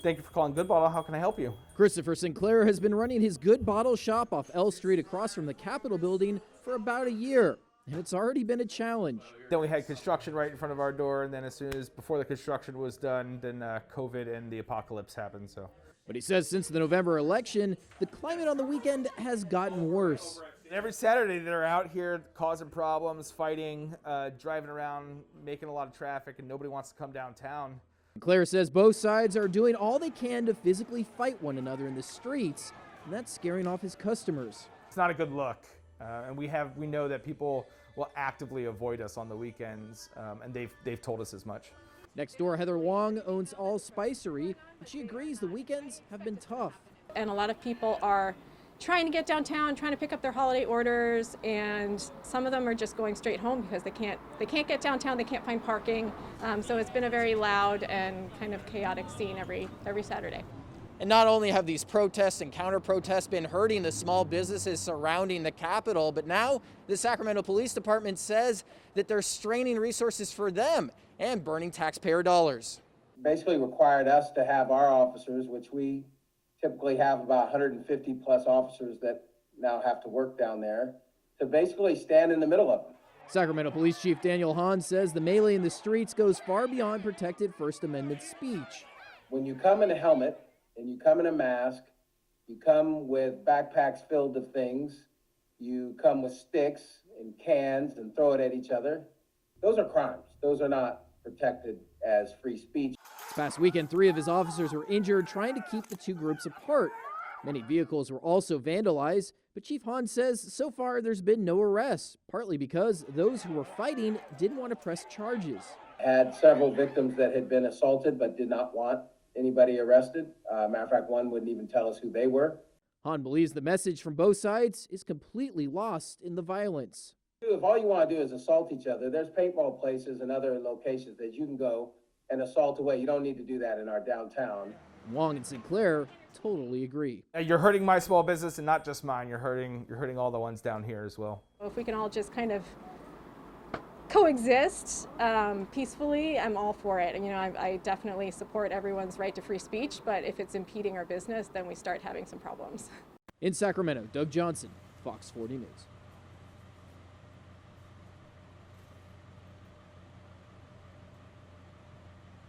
Thank you for calling Good Bottle. How can I help you? Christopher Sinclair has been running his Good Bottle shop off L Street across from the Capitol building for about a year, and it's already been a challenge. Then we had construction right in front of our door, and then before the construction was done, then COVID and the apocalypse happened. But he says since the November election, the climate on the weekend has gotten worse. Every Saturday they're out here causing problems, fighting, driving around, making a lot of traffic, and nobody wants to come downtown. Sinclair says both sides are doing all they can to physically fight one another in the streets, and that's scaring off his customers. It's not a good look, and we know that people will actively avoid us on the weekends, and they've told us as much. Next door, Heather Wong owns All Spicery, and she agrees the weekends have been tough. And a lot of people are trying to get downtown, trying to pick up their holiday orders, and some of them are just going straight home because they can't get downtown, they can't find parking. So it's been a very loud and kind of chaotic scene every Saturday. And not only have these protests and counter-protests been hurting the small businesses surrounding the Capitol, but now the Sacramento Police Department says that they're straining resources for them and burning taxpayer dollars. Basically required us to have our officers, which we typically have about 150 plus officers that now have to work down there, to basically stand in the middle of them. Sacramento Police Chief Daniel Hahn says the melee in the streets goes far beyond protected First Amendment speech. When you come in a helmet and you come in a mask, you come with backpacks filled with things, you come with sticks and cans and throw it at each other, those are crimes. Those are not protected as free speech. This past weekend, 3 of his officers were injured trying to keep the two groups apart. Many vehicles were also vandalized, but Chief Hahn says so far there's been no arrests, partly because those who were fighting didn't want to press charges. Had several victims that had been assaulted but did not want anybody arrested. Matter of fact, one wouldn't even tell us who they were. Hahn believes the message from both sides is completely lost in the violence. If all you want to do is assault each other, there's paintball places and other locations that you can go and assault away. You don't need to do that in our downtown. Wong and Sinclair totally agree. You're hurting my small business, and not just mine. You're hurting all the ones down here as well. If we can all just kind of coexist peacefully, I'm all for it. And I definitely support everyone's right to free speech, but if it's impeding our business, then we start having some problems. In Sacramento, Doug Johnson, Fox 40 News.